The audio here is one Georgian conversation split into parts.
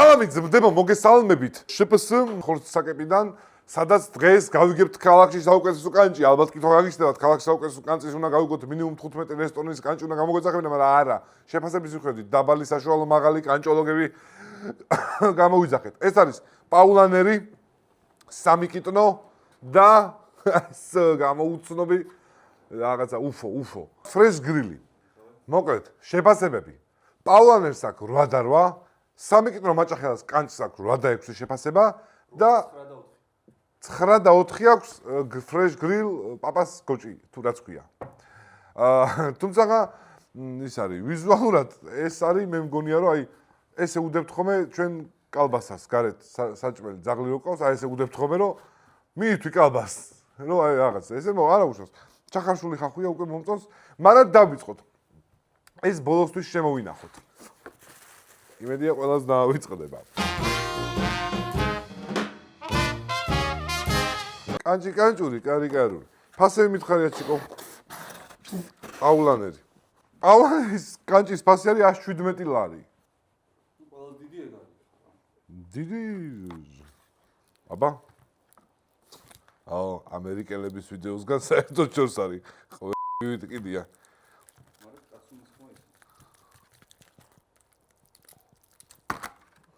სალამი ძმდებო, მოგესალმებით. შპს ხორცსაკებიდან, სადაც დღეს გავიგებთ ქალაქში საუკეთესო კანჭი, ალბათ კითხვა გაგიჩნდებათ, ქალაქში საუკეთესო კანჭის უნდა გავიგოთ მინიმუმ 15 რესტორნის კანჭი უნდა გამოგვეძახებინა, მაგრამ არა. შეფასების მიხედვით დაბალი, საშუალო, მაღალი კანჭოლოგები გამოვიძახეთ. ეს არის პაულანერი, სამი კიტნო და ეს გამოუცნობი რაღაცა უფო. ფრეს გრილი. მოკლედ, შეფასებები. პაულანერს აქვს 8 და 8, სამი კიტნო მაჭახელას კანჭს აქვს 8 და 6 შეფასება და 9 და 4 აქვს ფრეშ გრილ პაპას გოჭი, თუ რაც ქვია. თუმცა ის არის ვიზუალურად ეს არის მე მგონია რომ აი ესე უდებთ ხოლმე ჩვენ კალბასას გარეთ საჭმელი ძაღლი რო ყავს, აი ესე უდებთ ხოლმე რომ მიითვი კალბასს. რომ აი რაღაც ესე არა უშავს. ჩახარშული ხახვია უკვე მომწონს, მაგრამ დავიწყოთ. ეს ბოლოსთვის შემოვინახოთ. იმედია ყველას დაავიწყდება. კანჭური, კარიკარული. ფასები მითხარია ჩიკო. პაულანერი. პაულანერის კანჭის ფასი არის 117 ლარი. ყველა დიდი ეგ არის. დიდი. აბა. აო, ამერიკელების ვიდეოსგან საერთოდ შორს არის. ყოველი კიდია.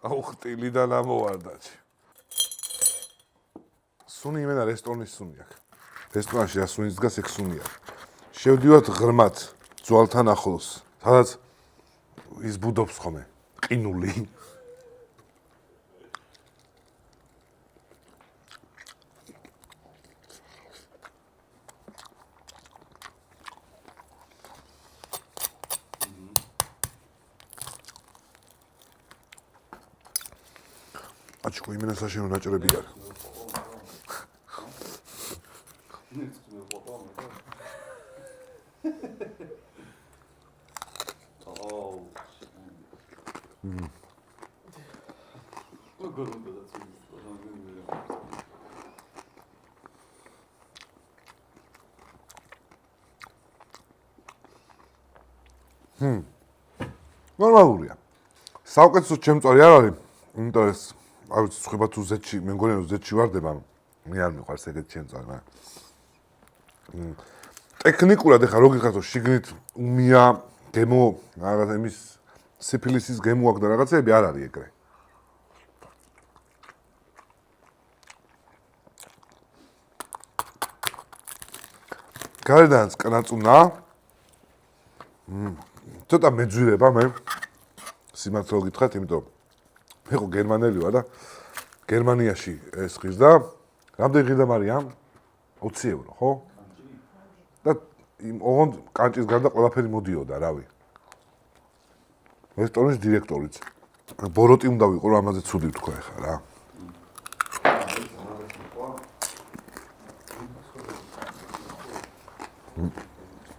აუ, ხტილიდან ამოვარდაჩი. სუნი იმენა რესტორნის სუნი აქვს. რესტორანში რა სუნის დგას, ეგ სუნი აქვს. შევდივართ ღრმად, ძვალთან ახლოს, სადაც ის ბუდობს ხოლმე, ყინული. აჩქო იმენა საშენო ნაჭრები არის. ნორმალურია. საუკეთესო ჩემწვარი არ არის, იმიტომ ეს არ ვიცი, ხება თუ ზეთში, მე მგონია რომ ზეთში ვარდება, მე არ მიყვარს ეგეთი ჩემწვარი, მაგრამ ტექნიკურად ეხლა რო გიხართ რომ შიგნით უმია გემო რაღაცა იმის სიფილისის გემო აქვს და რაღაცები არ არის ეგრე. გარედანაც კნაწუნა. ცოტა მეძვირება მე. სიმართლე გითხრათ, იმიტომ მე ხო გერმანელი ვარ და გერმანიაში ეს ღირდა. რამდენი ღირდა მარია? 20 ევრო, ხო? და ოღონდ კანჭის გარდა ყველაფერი მოდიოდა, რავი. რესტორნის დირექტორიც. ბოროტი უნდა ვიყო, რომ ამაზე ცუდი ვთქვა ეხლა რა.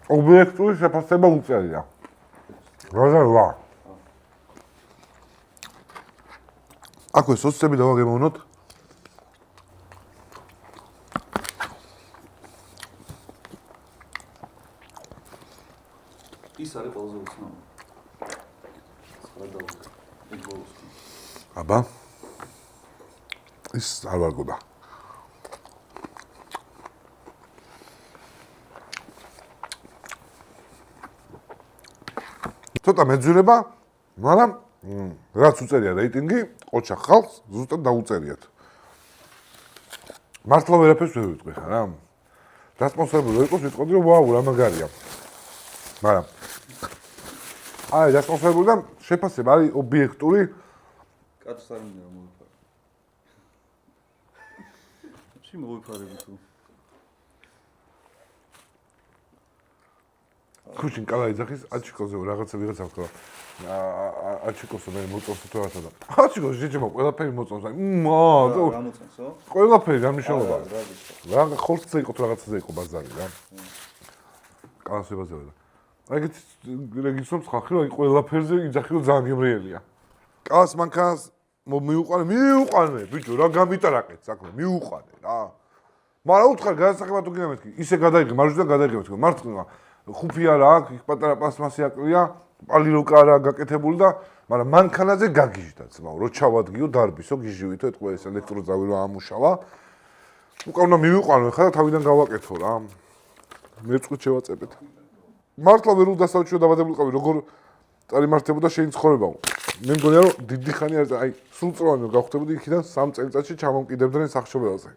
ობიექტური შეფასება უწერია. რა. აქვე სოცები დავაგემოვნოთ. ის არის ყველაზე უცნაური. აბა. ის არ ვარგოდა. ცოტა მეძვირება, მაგრამ რაც უწერია რეიტინგი, ყოჩა ხალხს ზუსტად დაუწერიათ. მართლა ვერაფერს ვერ ვიტყვი ხა რა. დასპონსორებული იყო, ვიტყოდი რომ ვაუ, რა მაგარია. მაგრამ აი, დასპონსორებული და შეფასება არის ობიექტური. კაცს არ მინდა მოვიფარე. შე მოვიფარები თუ. ქუშინ კალაიძახის აჩიკოზე რაღაცა ვიღაცა ვთქვა. აჩიკოსო მე მოწონს თუ რაღაცა და. აჩიკოს ჯეჯემა ყველაფერი მოწონს. რა მოწონსო? ყველაფერი რა მნიშვნელობა აქვს. რა ხორცზე იყო თუ რაღაცაზე იყო ბაზარი რა. კალასებაზე და. აი ეგეთ რეგისტრობს ხალხი რომ ყველაფერზე იძახი რომ ძალიან გემრიელია. კალას მანქანას მიუყვანე ბიჭო რა გამიტარაკეთ საქმე მიუყვანე რა. მაგრამ უთხარ გადასახება თუ გინდა მეთქი ისე გადაიღე მარჯვნიდან გადაიღე მეთქი მართლა ხუფი არა აქვს იქ პატარა პლასმასი აკლია პალიროკა არა გაკეთებული და მაგრამ მანქანაზე გაგიჟდა ძმაო, რო ჩავადგიო დარბისო, გიჟივითო ეთქვა ეს ელექტროძავი რო ამუშავა. უკან უნდა მივიყვანო ხა და თავიდან გავაკეთო რა. მერწყით შევაწებეთ. მართლა ვერ უდასავჩიო დაბადებულიყავი, როგორ წარიმართებოდა შენი ცხოვრება. მე მგონია რომ დიდი ხანი აი სრულწლოვანი გავხდებოდი იქიდან 3 წელიწადში ჩამომკიდებდნენ სახშობელზე.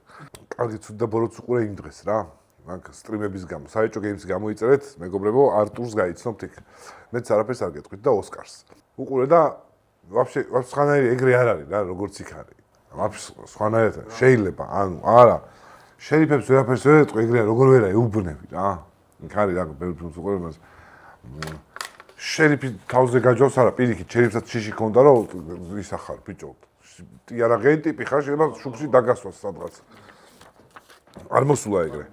კარგი ცუდი და ბოროტს უყურე იმ დღეს რა. მაგ სტრიმების გამო, საეჭო გეიმს გამოიწერეთ, მეგობრებო, არტურს გაიცნობთ იქ. მეც არაფერს არ გეტყვით და ოსკარს. უყურე და ვაფშე სხვანაირი ეგრე არ არის რა, როგორც იქ არის. ვაფშე სხვანაირად შეიძლება, ანუ არა. შერიფებს ვერაფერს ვერ ეტყვი, ეგრეა, როგორ ვერა ეუბნები რა. იქ არის რა, ბევრი ფილმს უყურებ მას. შერიფი თავზე გაჯავს არა, პირიქით, შერიფსაც შიში ქონდა რომ ისახარ ბიჭო. იარაღენი ტიპი ხარ, შეიძლება შუქში დაგასვას სადღაც. არ მოსულა ეგრე.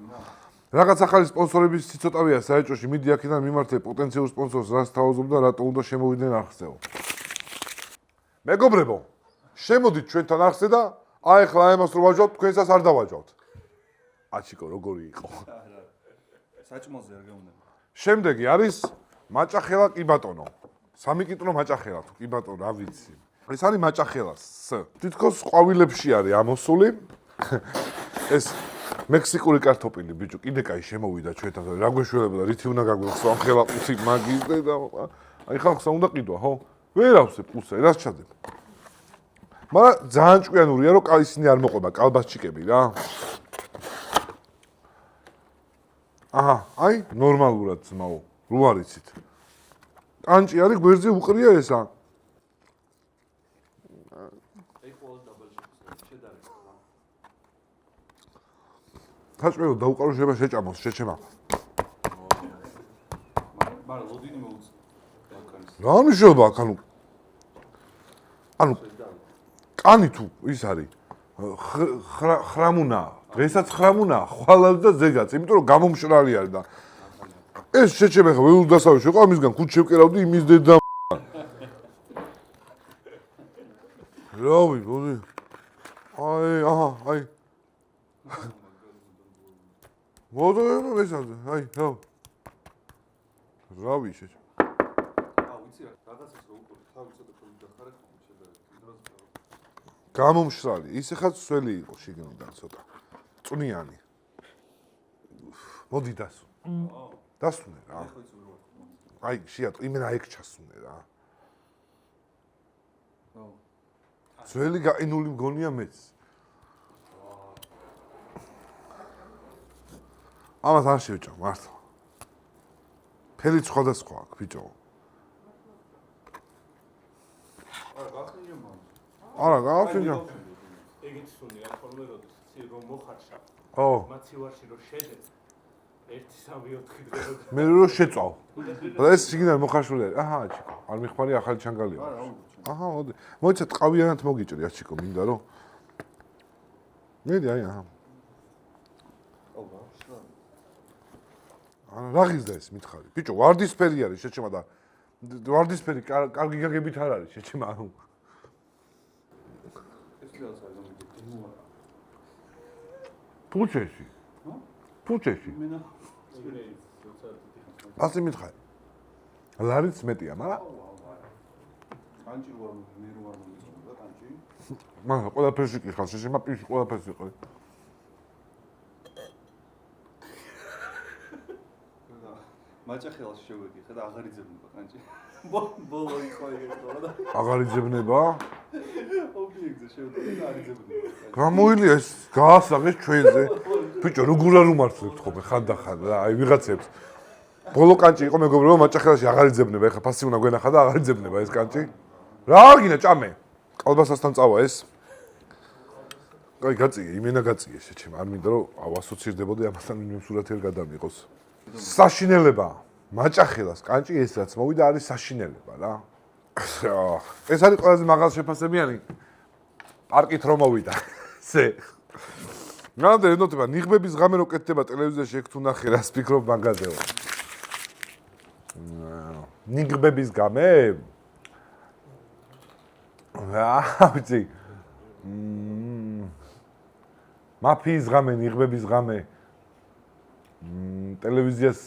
რაღაც ახალი სპონსორების ციცოტავია საეჭოში, მიდი აქედან მიმართე პოტენციურ სპონსორს, რას თავაზობ და რატო უნდა შემოვიდნენ არხზეო. მეგობრებო, შემოდით ჩვენთან არხზე და აი ახლა ამას რო ვაჯავთ, თქვენსაც არ დავაჯავთ. აჩიკო, როგორი იყო. საჭმელზე არ გეუბნება. შემდეგი არის მაჭახელა კი ბატონო. 3 კიტრო მაჭახელა თუ კი ბატონო, რა ვიცი. ეს არის მაჭახელას. თითქოს ყვავილებში არის ამოსული. ეს მექსიკური კარტოფილი ბიჭო, კიდე კაი შემოვიდა ჩვენთან. რა გვეშველებოდა, რითი უნდა გაგვიხსო ამ ხელაყუთი მაგის და აი ხალხს უნდა ყიდვა, ხო? ვერ ავსებ ყუსე, რას ჩადებ? მაგრამ ძალიან ჭკვიანურია, რომ ისინი არ მოყვება კალბასჩიკები რა. აჰა, აი, ნორმალურად ძმაო, რო არიცით. კანჭი არის გვერდზე უყრია ესა. თაჭმელო დაუყარო შეიძლება შეჭამოს, შეჩემა. მაგრამ ლოდინი მოუწ. რა მნიშვნელობა აქ ანუ კანი თუ ის არის ხრამუნა, დღესაც ხრამუნა, ხვალად და ზეგაც, იმიტომ რომ გამომშრალი არის და ეს შეჩემე ხა ვერ დასავე შეყო ამისგან ქუჩ შევკერავდი იმის დედა. რავი, ბოდი. აი, აჰა, აი. მოდოება მესამზე, აი, რავი. რავი შეჩ. ვიცი რა, რაღაცას რო უყურე, თავი ცოტა ხოლმე დახარე ხოლმე შედარებით. გამომშრალი, ისე ხაც სველი იყო შიგნიდან ცოტა. წვნიანი. მოდი დასუნ. დასუნე რა. აი, შეატყ, იმენა ეგ ჩასუნე რა. ძველი გაყინული მგონია მეც. ამას არ შევჭამ, მართლა. ფერი სხვადასხვა აქვს, ბიჭო. არა, გააფრინჯა. ეგეც სუნია, ხოლმე როდის ცი რომ მოხარშა. ო. მაცივარში რომ შედე 1-3-4 დღე. მე რო შეწავ. და ეს სიგნალი მოხარშული არის. აჰა, აჩიკო. არ მიხმარი ახალი ჩანგალია. აჰა, მოდი. მოიცა ტყავიანად მოგიჭრი, აჩიკო, მინდა რომ. მედი აი, აჰა. არა, რა ღირდა ეს მითხარი? ბიჭო, ვარდისფერი არის შეჩემა და ვარდისფერი კარგი გაგებით არ არის შეჩემა, ანუ. ფუჩეში. ფუჩეში. ასე მითხარი. ლარიც მეტია, მაგრამ კანჭი რო არ მე რო არ მომიწონდა კანჭი. მაგრამ ყველაფერში კი ხარ, შეშემა პირში ყველაფერში იყო. მაჭახელას შევედი, ხედა აღარ იძებნება კანჭი. ბოლო იყო ეგეთო და აღარ იძებნება? ობიექტზე შევედი და არ იძებნება. გამოილია ეს გაასაღეს ჩვენზე. ბიჭო, როგორ არ უმართლებთ ხოლმე ხანდახან რა, აი ვიღაცებს. ბოლო კანჭი იყო მეგობრებო, მაჭახელაში აღარ იძებნება, ეხლა ფასი უნდა გვენახა და აღარ იძებნება ეს კანჭი. რა აგინა ჭამე? კალბასასთან წავა ეს? აი გაწიე, იმენა გაწიე შეჩემა, არ მინდა რომ ავასოცირდებოდი ამასთან იმ სურათი არ გადამიყოს. საშინელება, მაჭახელას კანჭი ეს რაც მოვიდა არის საშინელება რა. ეს არის ყველაზე მაღალ შეფასებიანი პარკით რომ მოვიდა. ესე. ნამდვილად ენოთება, ნიღბების ღამე რო კეთდება ტელევიზიაში ეგ თუ ნახე რას ფიქრობ მაგაზეო. ნიღბების ღამე? რა ვიცი. მაფიის ღამე, ნიღბების ღამე. ტელევიზიას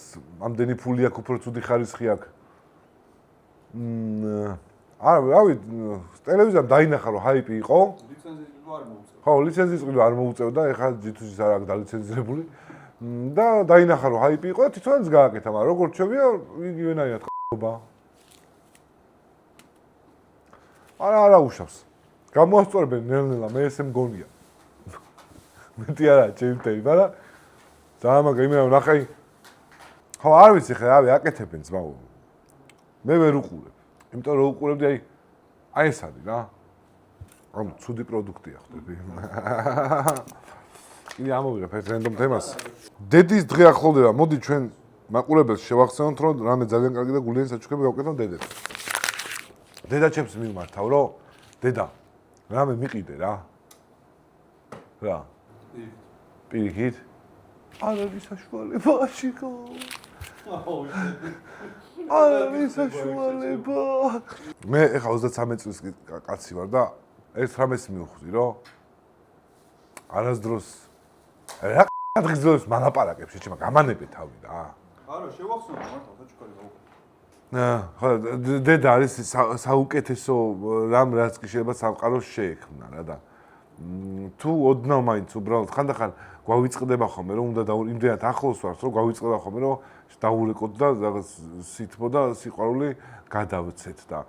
ამდენი ფული აქვს, უფრო ცუდი ხარისხი აქვს. არა, რავი, ტელევიზიამ დაინახა რომ ჰაიპი იყო. ლიცენზიის ყიდვა არ მოუწევ. ხო, ლიცენზიის ყიდვა არ მოუწევდა, ეხლა G2-ს არ აქვს დალიცენზირებული. და დაინახა რომ ჰაიპი იყო და თვითონაც გააკეთა, მაგრამ როგორც ჩვევია, იგივენაირად ყობა. არა უშავს. გამოასწორებენ ნელ-ნელა, მე ესე მგონია. მეტი არა, ჩემთელი, მაგრამ ძალიან მაგარი იმენა ნახე. ხო, არ ვიცი ხე, რავი, აკეთებენ ძმაო. მე ვერ უყურებ. იმიტომ რომ უყურებდი აი ეს არის რა. ანუ ცუდი პროდუქტია ხვდები. კიდე ამოვიღებ ეს რენდომ თემას. დედის დღე ახლოვდება. მოდი ჩვენ მაყურებელს შევახსენოთ, რომ რამე ძალიან კარგი და გულიანი საჩუქრები გავუკეთოთ დედებს. დედა ჩემს მიმართავ, რომ დედა, რამე მიყიდე რა. რა. პირიქით? არ არის საშუალება, აშიკო. არ არის საშუალება. მე ეხლა 33 წლის კაცი ვარ და ეს რამეს მივხვდი, რომ არასდროს რა დღისდღეობს მალაპარაკებს შეჭმა გამანებე თავი რა. არა, შევახსენე მართლა საჩუქარი გავუკეთე. ხო, დედა არის საუკეთესო რამ რაც კი შეიძლება სამყაროს შეექმნა რა და თუ ოდნავ მაინც უბრალოდ ხანდახან გვავიწყდება ხოლმე რომ უნდა იმდენად ახლოს ვართ რომ გვავიწყდება ხოლმე რომ დაურეკოთ და რაღაც სითბო და სიყვარული გადავცეთ და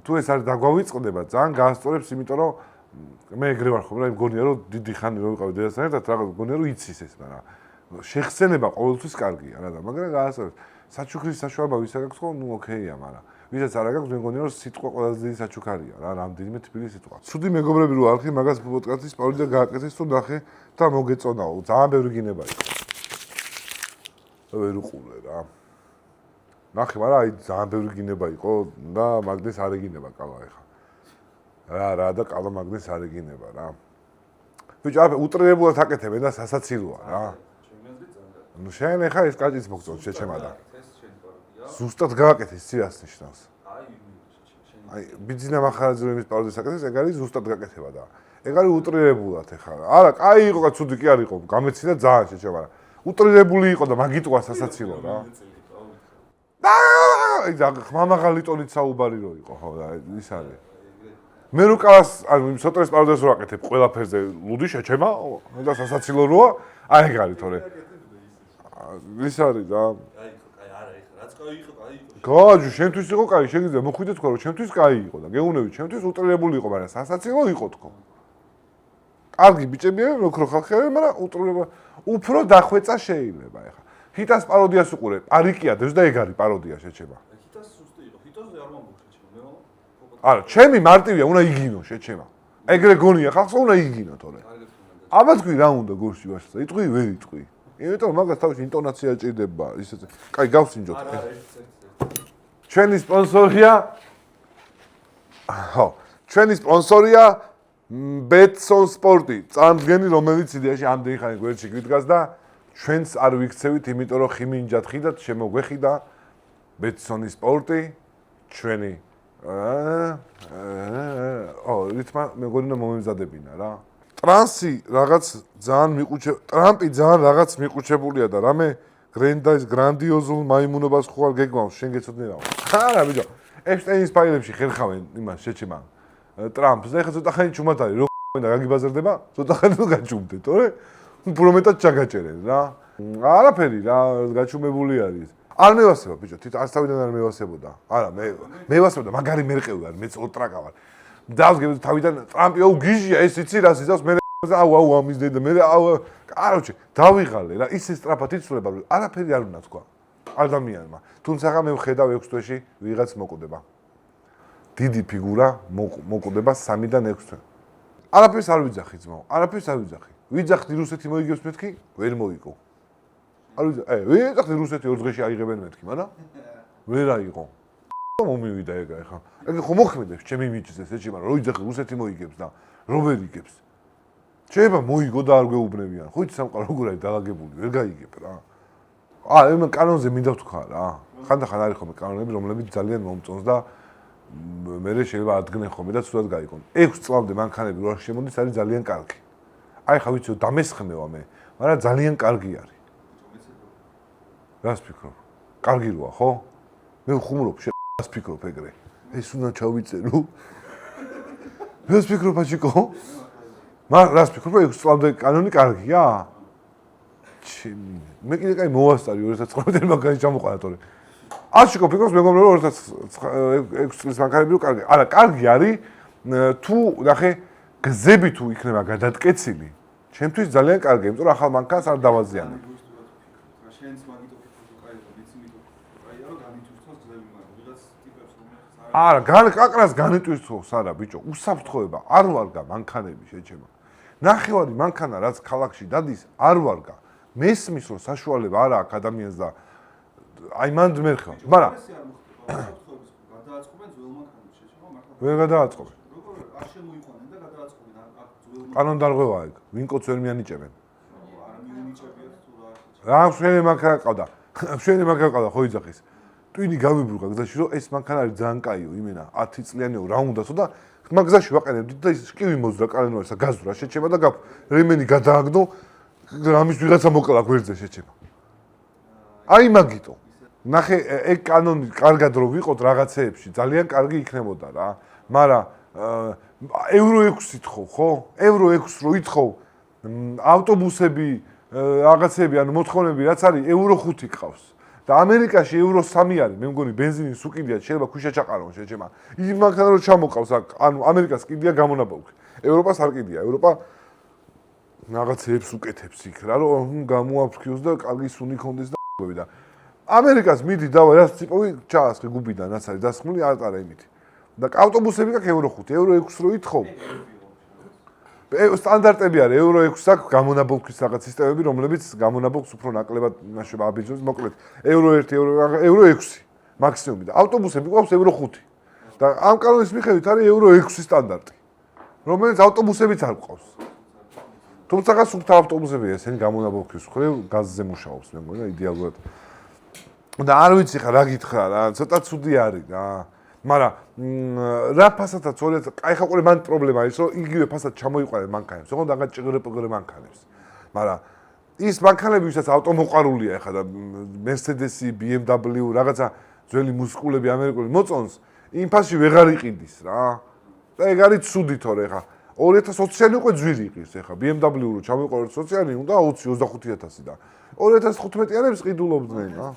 თუ ეს არ დაგვავიწყდება ძალიან გაასწორებს იმიტომ რომ მე ეგრე ვარ ხოლმე მგონია რომ დიდი ხანი რომ ვიყავი დედასთან ერთად რაღაც მგონია რომ იცის ეს მაგრამ შეხსენება ყოველთვის კარგია რა და მაგრამ გაასწორებს საჩუქრის საშუალება ვისაც აქვს ხო ნუ ოკეია მაგრამ ვისაც არ აქვს მე მგონია რომ სიტყვა ყველაზე დიდი საჩუქარია რა რამდენიმე თბილი სიტყვა ცუდი მეგობრები რო არხი მაგას პოდკასტის პავლე და გააკეთეს თუ ნახე და მოგეწონაო ძალიან ბევრი გინება იყო ვერ უყურე რა ნახე მაგრამ აი ძალიან ბევრი გინება იყო და მაგდეს არ ეგინება კალა ეხა რა და კალა მაგდეს არ ეგინება რა ბიჭო აბა უტრირებულად აკეთებენ და სასაცილოა რა ნუ შენ ეხა ეს კაჭიც მოგწონს შეჩემა და ზუსტად გააკეთე სიას ნიშნავს. აი, ბიძინა მახარაძეების პაუზის აკეთეს, ეგ არის ზუსტად გაკეთება და ეგ არის უტრირებულად ეხლა. არა, კაი იყო და ცუდი კი არ იყო, გამეცინა ძალიან შეჭება, მაგრამ უტრირებული იყო და მაგიტყვა სასაცილო რა. აი, ხმამაღალი ტონით საუბარი რო იყო, ხო და ის არის. მე რო კალას, ანუ სოტრეს პაუზას რო აკეთებ ყველაფერზე, ლუდი შეჭება და სასაცილო როა, აი ეგ არის თორე. ის არის და გაჯუ, შენთვის იყო კაი, შეგიძლია მოხვიდე თქვა, რომ ჩემთვის კაი იყო და გეუნები, ჩემთვის უტრირებული იყო, მაგრამ სასაცილო იყო თქო. კარგი ბიჭები არიან, ოქრო ხალხი არიან, მაგრამ უტრირება უფრო დახვეწა შეიძლება ეხა. ჰიტას პაროდიას უყურე, პარიკია დევს და ეგ არის პაროდია შეჩება. ჰიტას სუსტი იყო, ჰიტაზე არ მომბო შეჩება, მე არა, ჩემი მარტივია, უნდა იგინო შეჩება. ეგრე გონია ხალხს უნდა იგინო თორე. აბა თქვი რა უნდა გორში ვაშლა, იტყვი ვერ იტყვი. იმიტომ მაგას თავში ინტონაცია ჭირდება, ისე. კაი, გავსინჯოთ. ჩვენი სპონსორია ხო, ჩვენი სპონსორია Betson Sport-ი, წამდგენი, რომელიც იდეაში ამდენი ხანი გვერდში გვიდგას და ჩვენს არ ვიქცევით, იმიტომ რომ ხიმინჯად ხიდათ, შემოგვეხიდა Betson Sport-ი, ჩვენი რითმა მეგონა მომემზადებინა რა. ტრამპი ძალიან რაღაც მიყუჩებულია და რამე გრანდიოზულ მაიმუნობას ხო არ გეგმავს, შენ გეცოდნე რა. არა ბიჭო, ეპშტეინის ფაილებში ხერხავენ იმას შეჩემა. ტრამპს და ეხლა ცოტა ხანი ჩუმად არის, რო და გაგიბაზრდება, ცოტა ხანი რო გაჩუმდე, თორე უფრო მეტად ჩაგაჭერენ რა. არაფერი რა, გაჩუმებული არის. არ მევასება ბიჭო, თვითონ არც თავიდან არ მევასებოდა. არა, მე მევასებოდა, მაგარი მერყევი არ, მეც ოტრაკა ვარ. დავსგებ თავიდან ტრამპი აუ გიჟია, ეს იცი რა სიზავს მე აუ ამის დედა მე აუ კაროჩე დავიღალე რა ისე სტრაფად იცვლება რომ არაფერი არ უნდა თქვა ადამიანმა თუმცა მე ვხედავ 6 თვეში ვიღაც მოკვდება დიდი ფიგურა მოკვდება 3-დან 6 თვე არაფერს არ ვიძახი ძმაო არაფერს არ ვიძახი ვიძახდი რუსეთი მოიგებს მეთქი ვერ მოიგო არ ვიძახდი რუსეთი 2 დღეში აიღებენ მეთქი მაგრამ ვერ აიღო მომივიდა ეგ ახლა ეგ ხო მოხმედებს ჩემი მიჭზე ეჭი მაგრამ რო იძახი რუსეთი მოიგებს და რო ვერ იგებს შეიძლება მოიგო და არ გვეუბნებიან. ხო იცი სამყარო როგორ არის დაალაგებული, ვერ გაიგებ რა. მე კანონზე მინდა ვთქვა რა. ხანდახან არის ხოლმე კანონები, რომლებიც ძალიან მომწონს და მე შეიძლება ადგენენ ხოლმე და ცუდად გაიგონ. 6 წლამდე მანქანები რო არ შემოდის არის ძალიან კარგი. აი ხა ვიცი დამესხმევა მე, მაგრამ ძალიან კარგი არის. რას ფიქრობ? კარგი როა, ხო? მე ვხუმრობ, რას ფიქრობ ეგრე? ეს უნდა ჩავიწერო. რას ფიქრობ ბაჭიკო? მაგრამ რას ფიქრობ 6 წლამდე კანონი კარგია? მე კიდე კაი მოვასწარი 2019 მაგარი ჩამოყარა თორე. აშიკო ფიქრობს მეგობრებო 2006 წლის მანქანები რო კარგი. არა, კარგი არის თუ ნახე გზები თუ იქნება გადატკეცილი. ჩემთვის ძალიან კარგია, იმიტომ რომ ახალ მანქანას არ დავაზიანებ. შენს მაგიტო ფიქრობ კაი და ვიცი მითო კაია რომ განიწვევს გზები მაგრამ ვიღაც ტიპებს რომელიც არა, კაკრას განიტვირთვოს არა ბიჭო, უსაფრთხოება არ ვარგა მანქანები შეჩემა. ნახევარი მანქანა რაც ქალაქში დადის არ ვარგა. მესმის რომ საშუალება არა აქვს ადამიანს და აი მანდ მერხა. მაგრამ გადააწყობენ ძველ მანქანებს შეჩემა მართლა ვერ გადააწყობენ. როგორ არ შემოიყვანენ და გადააწყობენ აქ ძველ კანონდარღვევაა ეგ. ვინ კოც ვერ მიანიჭებენ. არ მიუნიჭებიათ თუ რა რა მშვენი მანქანა ყავდა. მშვენი მანქანა ყავდა ხო იძახის. ტვინი გავიბრუქა გზაში რომ ეს მანქანა არის ძალიან კაიო იმენა 10 წლიანიო რა უნდასო და მაგ გზაში ვაყენებდით და ის შკივი მოძრა კალენოესა გაზრა შეჩება და გაფ რემენი გადააგდო ამის ვიღაცა მოკლა გვერდზე შეჩება. აი მაგიტო. ნახე ეგ კანონი კარგად რო ვიყოთ რაღაცეებში ძალიან კარგი იქნებოდა რა. მაგრამ ევრო 6 ითხოვ ხო? ევრო 6 რო ითხოვ ავტობუსები რაღაცები ანუ მოთხოვნები რაც არის ევრო 5 ყავს. და ამერიკაში ევრო 3 არის, მე მგონი ბენზინის უკიდია, შეიძლება ქუჩა ჩაყარონ შეჩემა. ის მანქანა რო ჩამოყავს აქ, ანუ ამერიკას კიდია გამონაბოლქვი. ევროპას არ კიდია, ევროპა რაღაცებს უკეთებს იქ რა, რომ გამოაფრქიოს და კარგი სუნი კონდეს და და ამერიკას მიდი დავა რა ტიპოვი ჩაასხი გუბიდან რაც არის დასხმული ატარა იმით. და ავტობუსები გაქვს ევრო 5, ევრო 6 რო ითხოვ. სტანდარტები არის ევრო 6 აქვს გამონაბოლქვის რაღაც სისტემები, რომლებიც გამონაბოლქს უფრო ნაკლებად ნაშება აბიჯოს, მოკლედ ევრო 1, ევრო 6 მაქსიმუმი და ავტობუსები გვაქვს ევრო 5. და ამ კანონის მიხედვით არის ევრო 6 სტანდარტი, რომელიც ავტობუსებიც არ გვყავს. თუმცა სულ ავტობუსებია ესენი გამონაბოლქვის მხრივ გაზზე მუშაობს, მე მგონი იდეალურად. და არ ვიცი ხა რა გითხრა რა, ცოტა ცუდი არის რა. მაგრამ რა ფასადაც აი ხა ყურე მან პრობლემა ის რომ იგივე ფასად ჩამოიყვანეს მანქანებს, ოღონდ დაგა ჭღრ-პღრ მანქანებს. მაგრამ ის მანქანები ვისაც ავტომოყვარულია ხა და Mercedes-ი, BMW, რაღაცა ძველი მუსკულები ამერიკული მოწონს, იმ ფასში ვეღარ იყიდის რა. და ეგ არის ცუდი თორე ხა 2020-იანი უკვე ძვირი იყირს ხა BMW რო ჩამოიყვანოს 20-იანი უნდა 20-25000 და 2015-იანებს ყიდულობდნენ რა.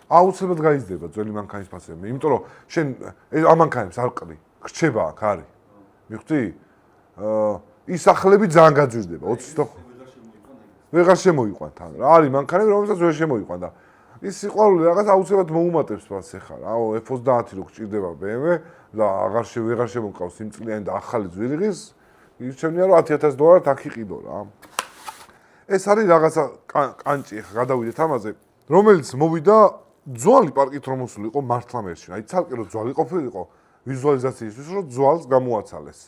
აუცილებლად გაიზრდება ძველი მანქანის ფასები, იმიტომ რომ შენ ამ მანქანებს არ ყრი, რჩება აქ არის. მიხვდი? ის სახლები ძალიან გაძვირდება 20 ვეღარ შემოიყვან თან. რა არის მანქანები, რომელსაც ვერ შემოიყვან და ის სიყვარული რაღაც აუცილებლად მოუმატებს მას ახლა რა. F30 რო გჭირდება BMW და ვეღარ შემოყავს სიმწლიანი და ახალი ძვირიღის, ირჩევნია რომ $10,000 აქ იყიდო რა. ეს არის რაღაცა კანჭი ახლა გადავიდეთ ამაზე, რომელიც მოვიდა ძვალი პარკით რომ მოსულიყო მართლა მერჩი. აი ცალკე რომ ძვალი ყოფილიყო ვიზუალიზაციისთვის რომ ძვალს გამოაცალეს.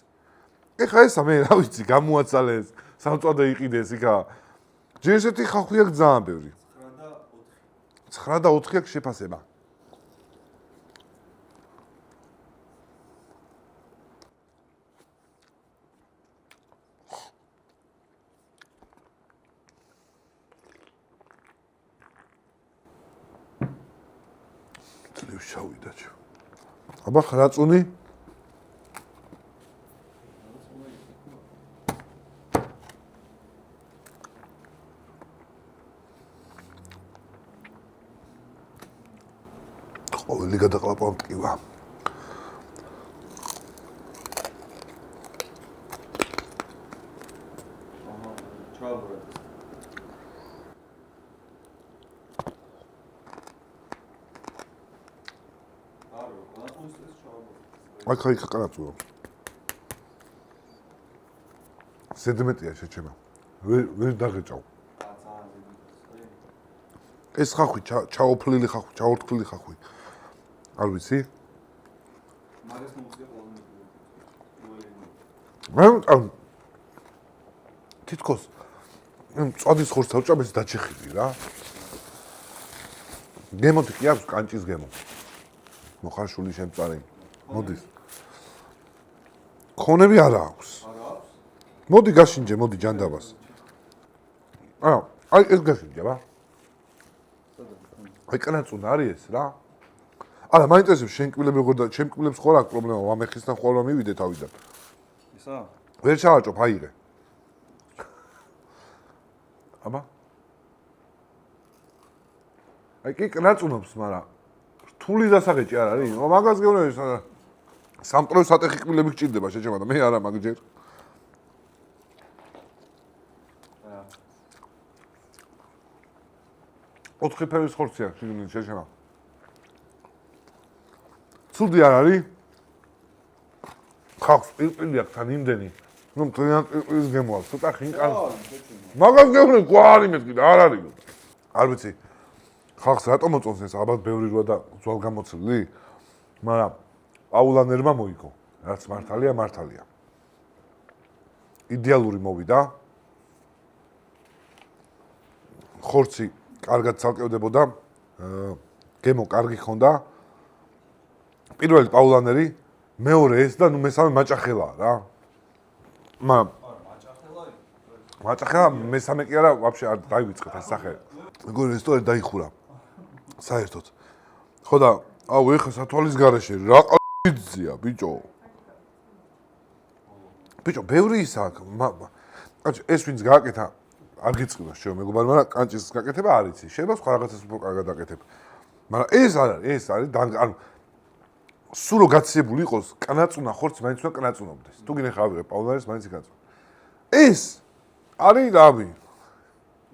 ეხლა ესა მე რა ვიცი გამოაცალეს, სამწვადე იყიდეს იქა. ჯერ ესეთი ხალხი აქვს ძალიან ბევრი. 9 და 4 აქვს შეფასება. შავიდა ჩო. აბა ხრაწუნი? ყოველი გადაყლაპა მტკივა. აქ ხაი ხაკანაწუო. ზედმეტია შეჩემა. ვერ დაგეჭავ. ეს ხახვი ჩაოფლილი ხახვი, ჩაორთქლილი ხახვი. არ ვიცი? მაგას მოუწია ყველანი. თითქოს წადის ხორცს ავჭამეს დაჩეხილი რა. გემოთი კი აქვს კანჭის გემო. მოხარშული შემწარი. მოდის. ხონები არა აქვს. არა აქვს? მოდი გაშინჯე, მოდი ჯანდაბას. აი ეს გაშინჯე რა. აი კანაწუნა არის ეს რა. არა, მაინტერესებს შენ კბილები როგორ და ჩემ კბილებს ხო რა აქვს პრობლემა, ვამეხისთან ხوار რომ მივიდე თავიდან. ისა? ვერ ჩავაჭობ, აიღე. აბა. აი კი კნაწუნობს, მაგრამ რთული დასაღეჭი არ არის? მაგას გეუბნები, სამტრევ სატეხი კბილები გჭირდება შეჭება და მე არა მაგჯერ. 4 ფერის ხორცი აქვს შიგნით შეჭება. ცუდი არ არის? ხალხს პირპილი აქვს თან იმდენი. ნუ ძალიან პირპილის გემოვალ, ცოტა ხინკარ. მაგას გეუბნები, გვარი მეთქი და არ არის. არ ვიცი. ხალხს რატომ მოწონს ეს ალბათ ბევრი როა და ძვალგამოცილი? მაგრამ პაულანერმა მოიგო. რაც მართალია, მართალია. იდეალური მოვიდა. ხორცი კარგად ცალკევდებოდა. გემო კარგი ხონდა. პირველი პაულანერი, მეორე ეს და ნუ მესამე მაჭახელაა რა. მაგრამ მაჭახელა მესამე კი არა, ვაფშე არ დაივიწყეთ ეს სახე. მეგონი რესტორანი დაიხურა. საერთოდ. ხო და აუ ეხა სათვალის გარეშე რა ყიძია ბიჭო. ბიჭო, ბევრი ის აქვს. კაჭი, ეს ვინც გააკეთა, არ გიწყდება შევ მეგობარ, მაგრამ კანჭის გაკეთება არ იცი. შეიძლება სხვა რაღაცას უფრო კარგად აკეთებ. მაგრამ ეს არ არის, ეს არის ანუ სულ რო გაციებული იყოს, კნაწუნა ხორცი მაინც უნდა კნაწუნობდეს. თუ გინახავ ავიღე პაულანერის მაინც იკნაწუნა. ეს არის რავი.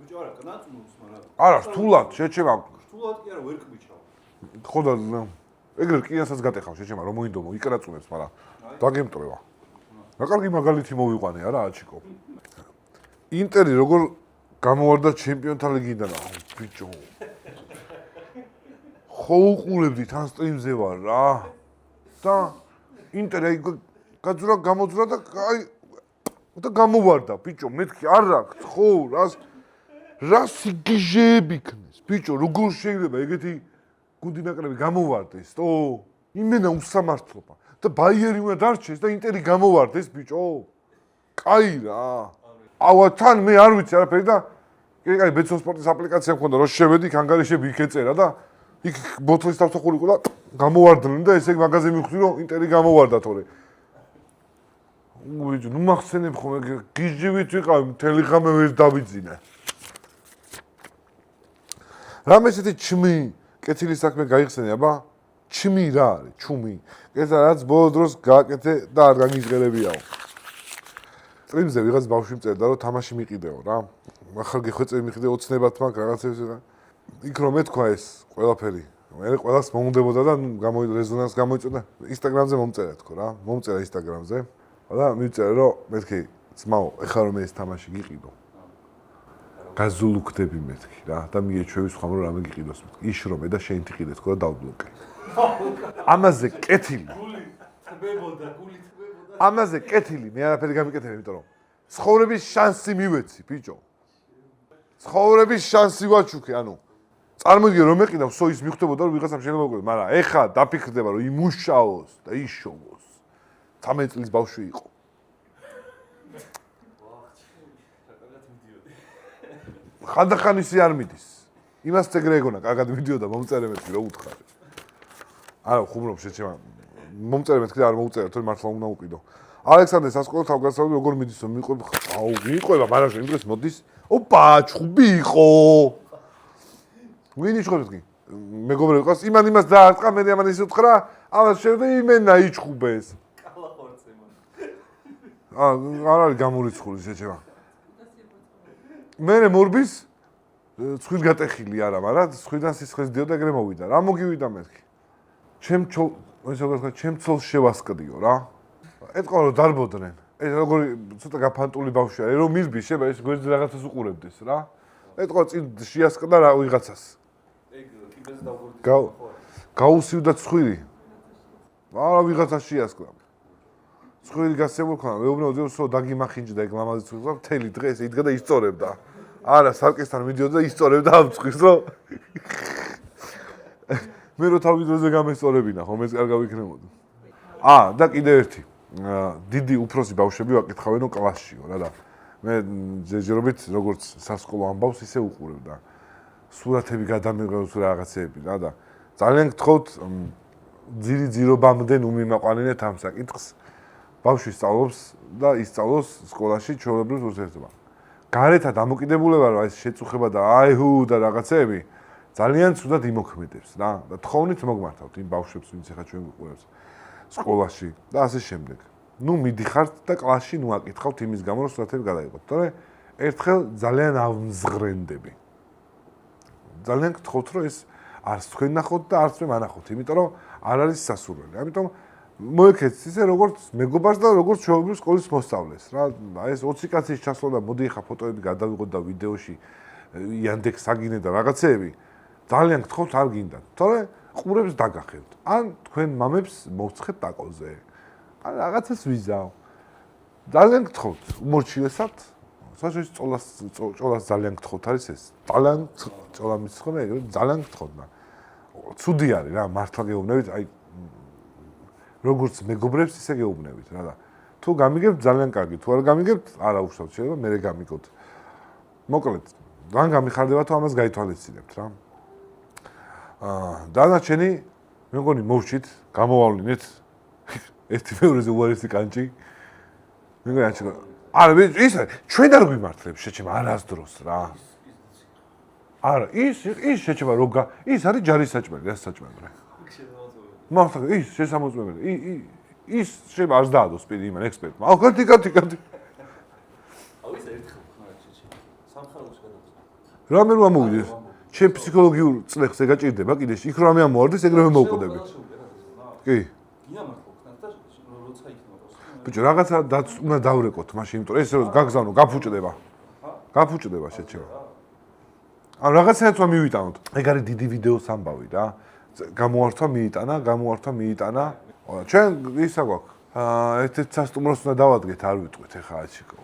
ბიჭო, არა, კნაწუნობს, მაგრამ არა, რთულად შეჩება. რთულად კი არა, ვერ კბიჩავ. ხო და ეგრე რკინასაც გატეხავ შეჩება, რომ მოინდომო, იკნაწუნებს, მაგრამ დაგემტრევა. რა კარგი მაგალითი მოვიყვანე არა, აჩიკო. ინტერი როგორ გამოვარდა ჩემპიონთა ლიგიდან, ბიჭო. ხო უყურებდი თან სტრიმზე ვარ რა. და ინტერი აი გაძვრა გამოძვრა და აი და გამოვარდა ბიჭო, მეთქი არ აქვს ხო რა სიგიჟეები ქნეს ბიჭო, როგორ შეიძლება ეგეთი გუნდი ნაკრები გამოვარდეს თო? იმენა უსამართლობა და ბაიერი უნდა დარჩეს და ინტერი გამოვარდეს ბიჭო. კაი რა. ავა თან მე არ ვიცი არაფერი და კაი ბეცო სპორტის აპლიკაცია მქონდა რომ შევედი კანგარიშები იქ ეწერა და იქ ბოთლის თავსახური ყო და გამოვარდნენ და ესე მაგაზე მივხვდი რომ ინტერი გამოვარდა თორე. უიჯო, ნუ მახსენებ ხოლმე გიჟივით ვიყავ, მთელი ღამე ვერ დავიძინე. რამე ესეთი ჩმი, კეთილი საქმე გაიხსენე, აბა? ჩმი რა არის, ჩუმი. ესა რაც ბოლო დროს გააკეთე და არ გაგიჟღერებიაო. სტრიმზე ვიღაც ბავშვი მწერდა რომ თამაში მიყიდეო რა. ახალ გეხვეწები მიყიდე ოცნებად მაგ რაღაცებს და იქ რომ ეთქვა ეს ყველაფერი. მე ყველას მომუნდებოდა და რეზონანს გამოიწოდა. ინსტაგრამზე მომწერა თქო რა. მომწერა ინსტაგრამზე. და მივწერე რომ მეთქი ძმაო, ეხლა რომ ეს თამაში გიყიდო. გაზულუქდები მეთქი რა და მიეჩვევი სხვა რომ რამე გიყიდოს მეთქი. იშრომე და შენ თიყიდე თქო და დავბლოკე. ამაზე კეთილი. ამაზე კეთილი მე არაფერი გამიკეთებ, იმიტომ რომ ცხოვრების შანსი მივეცი, ბიჭო. ცხოვრების შანსი ვაჩუქე, ანუ წარმოგიდგენ რომ მეყიდავ სოის მიხვდებოდა რომ ვიღაცამ შეიძლება მოგვიყვება, მაგრამ ეხა დაფიქრდება რომ იმუშაოს და იშოვოს. 13 წლის ბავშვი იყო. ხანდახან ისე არ მიდის. იმას ეგრე ეგონა, კარგად მიდიოდა, მომწერე მეთქი რა უთხარი. არა, ხუმრობ შეჩება. მომწერე მეთქი და არ მოუწერა, თორე მართლა უნდა უყიდო. ალექსანდრე სასკოლო თავგასწავლები როგორ მიდის, რომ მიყვება? აუ, მიყვება, მაგრამ იმ დროს მოდის. ოპა, ჩხუბი იყო. ვინ იშხობს კი? მეგობრები ყავს, იმას დაარტყა, მე ამან ისე უთხრა, ამას შევდე იმენა იჩხუბეს. არ არის გამორიცხული შეჩება. მე მორბის ცხვირ გატეხილი არა, მაგრამ ცხვირიდან სისხლის დიოდა ეგრე მოვიდა. რა მოგივიდა მეთქი? ჩემ ცოლს შევასკდიო რა. ეთქვა რომ დარბოდნენ. ეს როგორი ცოტა გაფანტული ბავშვია, რომ მირბის შეიძლება ეს გვერდზე რაღაცას უყურებდეს რა. ეთქვა წინ შეასკდა რა ვიღაცას. ეგ კიბეს დავგორდი. გაუსივდა ცხვირი. არა ვიღაცას შეასკდა. ცხვირი გასწევულ ქონა, მეუბნებოდი რომ სულ დაგიმახინჯდა ეგ ლამაზი ცხვირი და მთელი დღე ესე იდგა და ისწორებდა. არა, სარკესთან მიდიოდა და ისწორებდა ამ ცხვირს, რომ მე რო თავი დროზე გამესწორებინა, ხომ ეს კარგავ იქნებოდა. და კიდე ერთი. დიდი უფროსი ბავშვები ვაკითხავენო კლასშიო რა და მე ჯერჯერობით როგორც სასკოლო ამბავს ისე უყურებდა. სურათები გადამიღებს რაღაცეები რა და ძალიან გთხოვთ ძირობამდე ნუ მიმაყვანინეთ ამ საკითხს. ბავშვი სწავლობს და ისწავლოს სკოლაში ჩვეულებრივ ურთიერთობა. გარეთ დამოკიდებულება რა ეს შეწუხება და აიჰუ და რაღაცეები ძალიან ცუდად იმოქმედებს რა და თხოვნით მოგმართავთ იმ ბავშვებს ვინც ახლა ჩვენ გვყურებს სკოლაში და ასე შემდეგ. ნუ მიდიხართ და კლასში ნუ აკითხავთ იმის გამო რომ სურათები გადაიღოთ. თორე ერთხელ ძალიან ავმზღრენდები. ძალიან გთხოვთ რომ ეს არც თქვენ ნახოთ და არც მე მანახოთ, იმიტომ რომ არ არის სასურველი. ამიტომ მოიქეთ ისე როგორც მეგობარს და როგორც ჩვეულებრივ სკოლის მოსწავლეს რა. ეს 20 კაცის ჩასვლა და მოდი ახლა ფოტოები გადავიღოთ და ვიდეოში Yandex საგინე და რაღაცეები ძალიან გთხოვთ არ გინდათ. თორე ყურებს დაგახევთ. ან თქვენ მამებს მოვცხებთ აკოზე. ან რაღაცას ვიზავ. ძალიან გთხოვთ, უმორჩილესად. საშუალო ჭოლას ძალიან გთხოვთ არის ეს. ძალიან ჭოლა მისხმე, ძალიან გთხოვთ. ცუდი არის რა, მართლა გეუბნებით, აი როგორც მეგობრებს ისე გეუბნებით რა და თუ გამიგებთ ძალიან კარგი, თუ არ გამიგებთ არა უშავთ, შეიძლება მე გამიგოთ. მოკლედ, ძალიან გამიხარდება თუ ამას გაითვალისწინებთ რა. დანარჩენი მე მგონი მოვშით, გამოვავლინეთ ერთი მეორეზე უარესი კანჭი. მე მგონი არა, ის ჩვენ არ გვიმართლებს შეჩემა არასდროს რა. არა, ის შეჩემა როგა, ის არის ჯარის საჭმელი, რა საჭმელი რა. მართლა ის შესამოწმებელი. ის შეიძლება არ დაადოს პირი იმან ექსპერტმა. აუ, კათი. აუ ის ერთხელ ხარ შეჩემა. სამხაროს გადაწყდა. რამე რომ ამოვიდეს. ჩემ ფსიქოლოგიურ წლებს ეგ გაჭირდება კიდე. იქ რამე ამოვარდეს, ეგრევე მოვკვდები. კი. ბიჭო, რაღაცა უნდა დავრეკოთ მაშინ, იმიტომ ეს რომ გაგზავნო, გაფუჭდება. გაფუჭდება შეჩემა. ან რაღაცააც მივიტანოთ. ეგ არის დიდი ვიდეოს ამბავი რა. გამოართვა მიიტანა. ჩვენ ისა გვაქვს. ერთ-ერთ სასტუმროს უნდა დავადგეთ, არ ვიტყვით ეხა აჩიკო.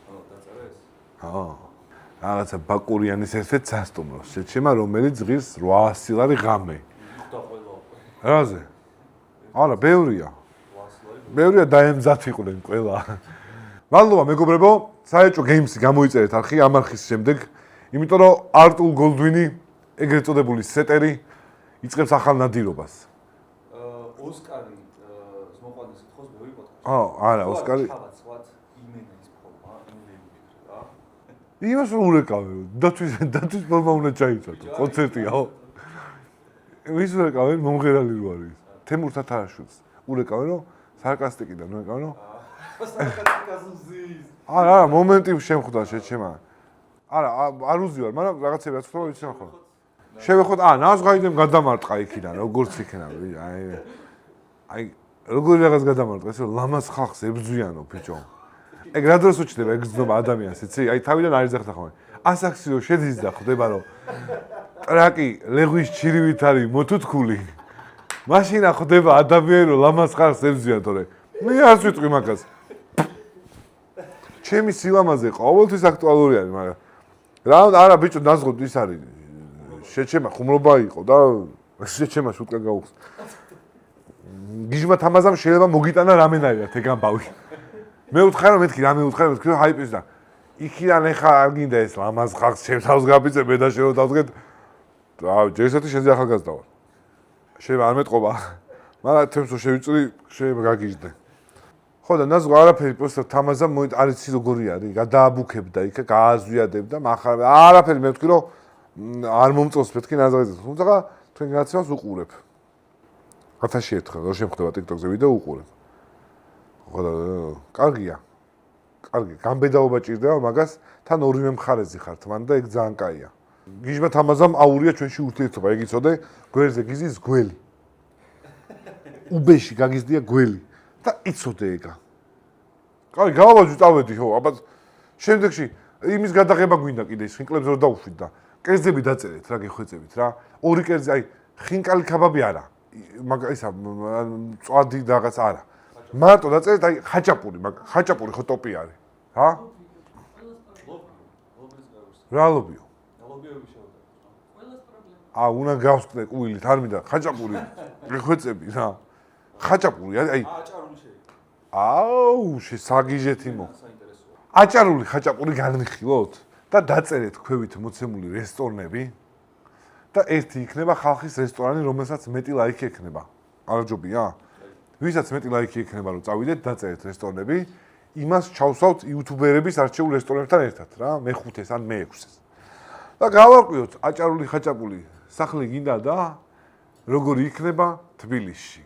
რაღაცა ბაკურიანის ერთ-ერთ სასტუმროს შეჩემა, რომელიც ღირს 800 ლარი ღამე. რაზე? არა, ბევრია. ბევრია დაემზადიყვნენ ყველა. მადლობა მეგობრებო, საერთო გეიმსი გამოიწერეთ არხი ამ არხის შემდეგ, იმიტომ რომ არტურ გოლდვინი, ეგრეთ წოდებული სეტერი იწყებს ახალ ნადირობას. ოსკარი მოყვანილ სიტყვას მე ვიყოთ. არა, ოსკარი. იმას ურეკავე, დათვის ფორმა უნდა ჩაიცადო, კონცერტიაო. ის ურეკავენ მომღერალი რო არის. თემურ თათარაშვილს ურეკავენ რომ სარკასტიკიდან ურეკავენ რომ სარკასტიკას უზის. არა, მომენტი შემხვდა შეჩემა. არა, არ უზივარ, მაგრამ რაღაცები რაც ხდება ვიცი ახლა. შევეხოთ, ნაზღაიდემ გადამარტყა იქიდან, როგორც იქნება, აი, როგორი რაღაც გადამარტყა, ესე რომ ლამაზ ხალხს ებრძვიანო, ბიჭო. ეგ რა დროს უჩნდება, ეგ გზნობა ადამიანს, იცი? აი, თავიდან არის ახლა ხოლმე. ასაქსიო შედის და ხდება, რომ ტრაკი ლეღვის ჩირივით არის მოთუთქული. მაშინა ხდება ადამიანი, რომ ლამაზ ხალხს ებრძვიან, თორე მე არ ვიტყვი მაგას. ჩემი სილამაზე ყოველთვის აქტუალური არის, მაგრამ არა, ბიჭო, ნაზღოდ ის არის. შეჩემა ხუმრობა იყო და შეჩემა შუტკა გაუხს. გიჟმა თამაზამ შეიძლება მოგიტანა რამენაირად ეგ ამბავი. მე ვთხარ რომ მეთქი რამე ვთხარ მეთქი რომ ჰაიპის და იქიდან ეხა არ გინდა ეს ლამაზ ხალხს შევთავს გაბიძე მე და შევ დავდგეთ. ჯერისათი შენზე ახალგაზრდა ვარ. შეიძლება არ მეტყობა. მაგრამ თემს რომ შევიწრი შეიძლება გაგიჟდე. ხო და ნაზღვა არაფერი პროსტა თამაზამ არის იცი როგორი არის გადააბუქებდა იქ გააზვიადებდა מחარ არაფერი მე ვთქვი რომ არ მომწონს მეთქი ნაზღაიძეს თუმცა თქვენ განაცემას უყურებ 1000 ერთხელ რო შემხდება TikTok-ზე ვიდეო უყურებ ხო და კარგია კარგი გამბედაობა ჭირდება მაგას თან ორივე მხარეზე ხართ მან და ეგ ძალიან კაია გიჟმა თამაზამ აურია ჩვენში ურთიერთობა ეგ იცოდე გვერდზე გიზის გველი უბეში გაგიზდია გველი და იცოდე ეგა. კაი, გავაბაძვი წავედი, ხო, აბა შემდეგში იმის გადაღება გვინდა კიდე ხინკლებს რო დაუშვით და კერძები დაწერეთ რა გეხვეწებით რა. ორი კერძი, აი, ხინკალი ქაბაბი არა. მაგ ისა წვადი რაღაც არა. მარტო დაწერეთ, აი, ხაჭაპური, მაგ ხაჭაპური ხო ტოპი არის. რა? რა ლობიო? ლობიოები შევდა. უნდა გავსკნე კუილით, არ მინდა ხაჭაპური გეხვეწები რა. ხაჭაპური აი აჭარული შეიძლება. აუ შესაგიჟეთ იმო. აჭარული ხაჭაპური განვიხილოთ და დაწერეთ ქვევით მოცემული რესტორნები და ერთი იქნება ხალხის რესტორანი, რომელსაც მეტი ლაიქი ექნება. არჯობია? ვისაც მეტი ლაიქი ექნება რომ წავიდეთ, დაწერეთ რესტორნები, იმას ჩავსვავთ იუთუბერების არჩეულ რესტორნებთან ერთად რა, მე-5-ეს ან მე-6-ეს. და გავარკვიოთ აჭარული ხაჭაპური სახლი გინდა და როგორი იქნება თბილისში.